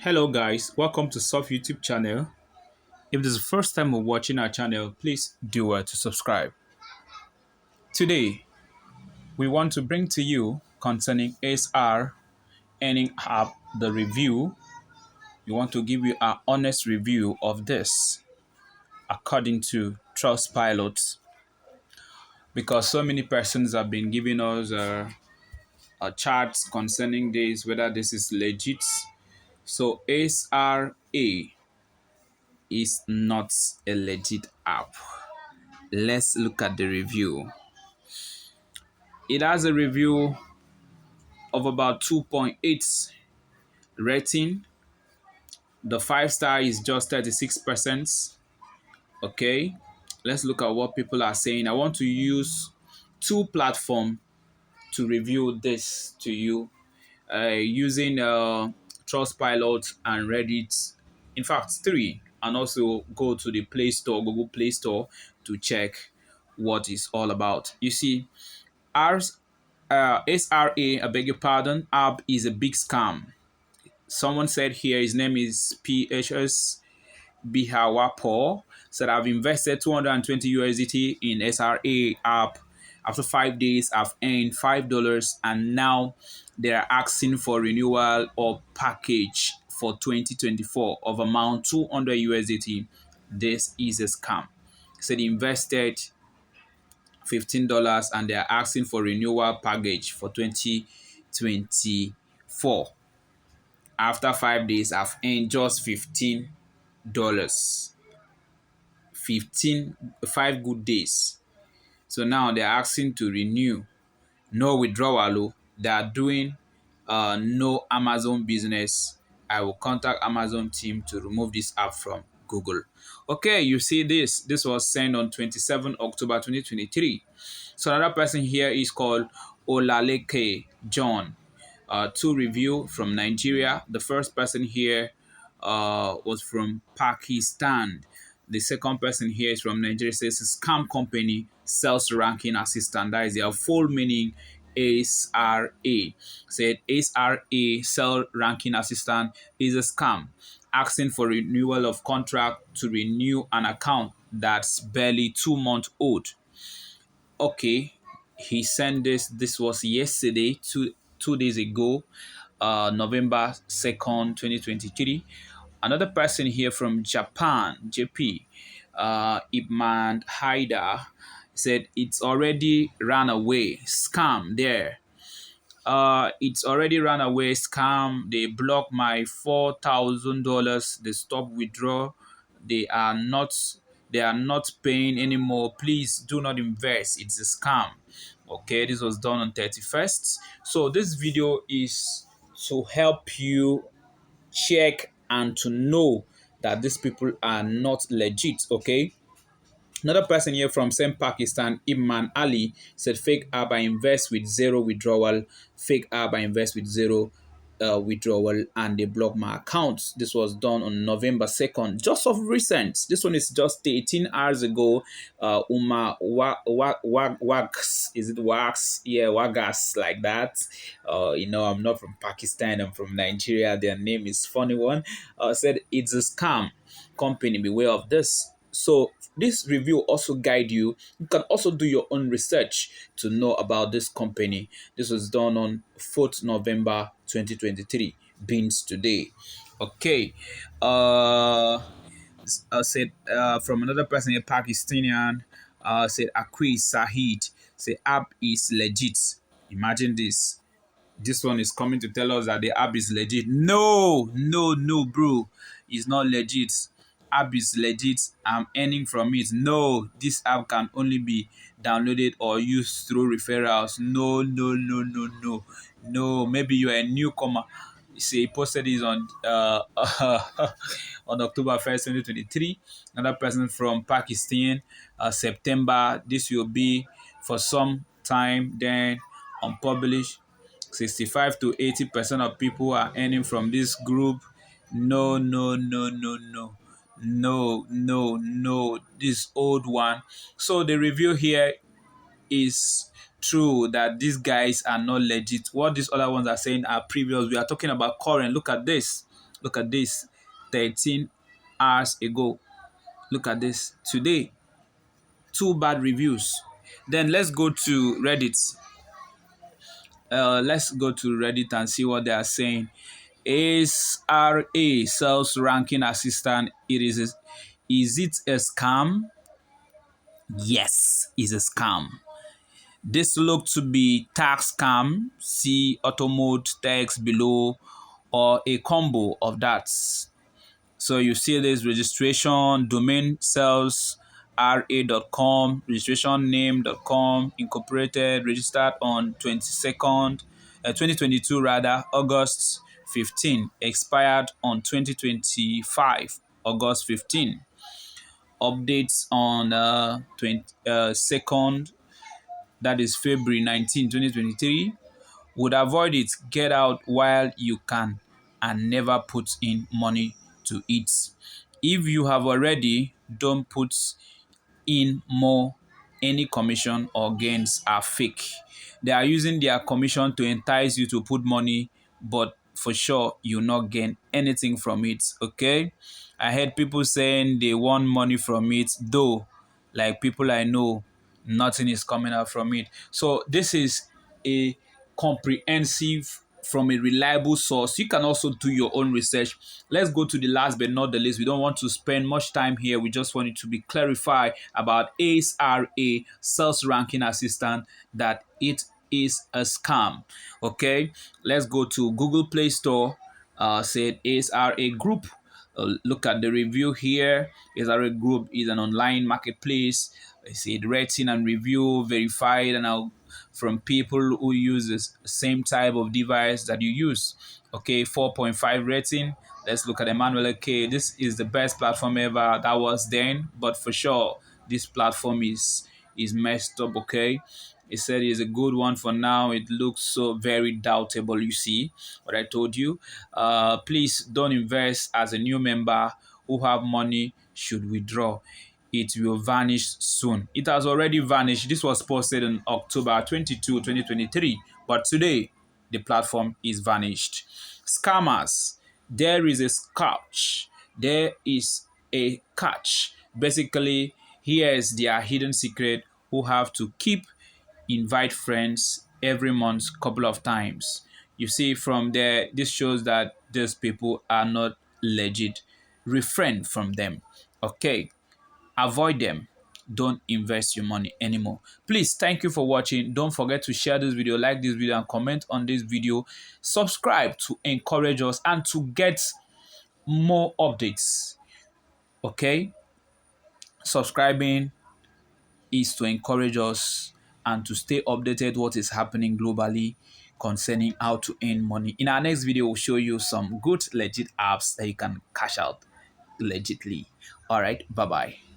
Hello guys, welcome to Soft YouTube channel. If this is the first time of watching our channel, please do well to subscribe. Today, we want to bring to you concerning SR Earning App the review. We want to give you an honest review of this according to Trustpilot because so many persons have been giving us charts concerning this, whether this is legit. So SRA is not a legit app. Let's look at the review. It has a review of about 2.8 rating. The 5 star is just 36%. Okay, let's look at what people are saying. I want to use two platforms to review this to you using Trustpilot and Reddit. In fact, three, and also go to the Play Store, Google Play Store, to check what it's all about. You see, ours SRA, I beg your pardon, app is a big scam. Someone said here his name is PHS Bihawapo. Said I've invested 220 USDT in SRA app. After 5 days, I've earned $5, and now they are asking for renewal or package for 2024 of amount 200 USDT. This is a scam. Said he invested $15 and they are asking for renewal package for 2024. After 5 days, I've earned just $15. 5 good days. So now they're asking to renew. No withdrawal. They are doing no Amazon business. I will contact Amazon team to remove this app from Google. Okay, you see this. This was sent on 27 October 2023. So another person here is called Olaleke John. Two review from Nigeria. The first person here was from Pakistan. The second person here is from Nigeria. It says scam company sales ranking assistant. That is their full meaning. SRA said SRA sell ranking assistant is a scam, asking for renewal of contract to renew an account that's barely 2 months old. Okay, he sent this. This was yesterday, two days ago, November 2nd, 2023. Another person here from Japan, JP, Ibman Haida, said it's already ran away. Scam there. It's already run away. Scam. They blocked my $4,000. They stopped withdraw. They are not. They are not paying anymore. Please do not invest. It's a scam. Okay, this was done on 31st. So this video is to help you check and to know that these people are not legit. Okay. Another person here from same Pakistan, Imran Ali, said fake app I invest with zero withdrawal, fake app I invest with zero withdrawal, and they blocked my account. This was done on November 2nd, just of recent. This one is just 18 hours ago. Wax, is it Wax? Yeah, Wagas, like that. I'm not from Pakistan, I'm from Nigeria. Their name is funny one. Said it's a scam company, beware of this. So this review also guide you. You can also do your own research to know about this company. This was done on 4th November 2023. Beans today. Okay. I said from another person, a Pakistani, said Akwi Sahid. Say app is legit. Imagine this. This one is coming to tell us that the app is legit. No, no, no, bro. It's not legit. App is legit. I'm earning from it. No, this app can only be downloaded or used through referrals. No, no, no, no, no. No, maybe you're a newcomer. You see, he posted this on on October 1st, 2023. Another person from Pakistan, September. This will be for some time, then unpublished. 65 to 80% of people are earning from this group. No, no, no, no, no. No, no, no. This old one. So the review here is true that these guys are not legit. What these other ones are saying are previous. We are talking about current. Look at this. Look at this, 13 hours ago. Look at this, today, 2 bad reviews. Then let's go to Reddit. Let's go to Reddit and see what they are saying. ASRA sales ranking assistant. Is it a scam? Yes, it's a scam. This looked to be tax scam. See auto mode text below, or a combo of that. So you see this registration, domain sales, ra.com, registration name.com, incorporated, registered on 22nd, 2022 rather, August 15, expired on 2025, August 15. Updates on 22nd, that is February 19, 2023. Would avoid it, get out while you can, and never put in money to it. If you have already, don't put in more. Any commission or gains are fake. They are using their commission to entice you to put money, but for sure you'll not gain anything from it. Okay, I heard people saying they want money from it, though like people I know, nothing is coming out from it. So this is a comprehensive from a reliable source. You can also do your own research. Let's go to the last but not the least. We don't want to spend much time here. We just want it to be clarified about ASRA sales ranking assistant, that it is a scam. Okay, let's go to Google Play Store. Said ASRA Group. Look at the review here. ASRA Group is an online marketplace. I said rating and review verified and from people who use the same type of device that you use. Okay, 4.5 rating. Let's look at Emmanuel. Okay, this is the best platform ever. That was then, but for sure, this platform is messed up. Okay, he said it's a good one for now. It looks so very doubtable. You see what I told you. Please don't invest as a new member who have money should withdraw. It will vanish soon. It has already vanished. This was posted on October 22, 2023. But today, the platform is vanished. Scammers. There is a catch. There is a catch. Basically, here is their hidden secret, who have to keep invite friends every month couple of times. You see from there, this shows that these people are not legit. Refrain from them. Okay, avoid them. Don't invest your money anymore. Please, thank you for watching. Don't forget to share this video, like this video, and comment on this video. Subscribe to encourage us and to get more updates. Okay, subscribing is to encourage us and to stay updated what is happening globally concerning how to earn money. In our next video, we'll show you some good legit apps that you can cash out legitly. All right, bye bye.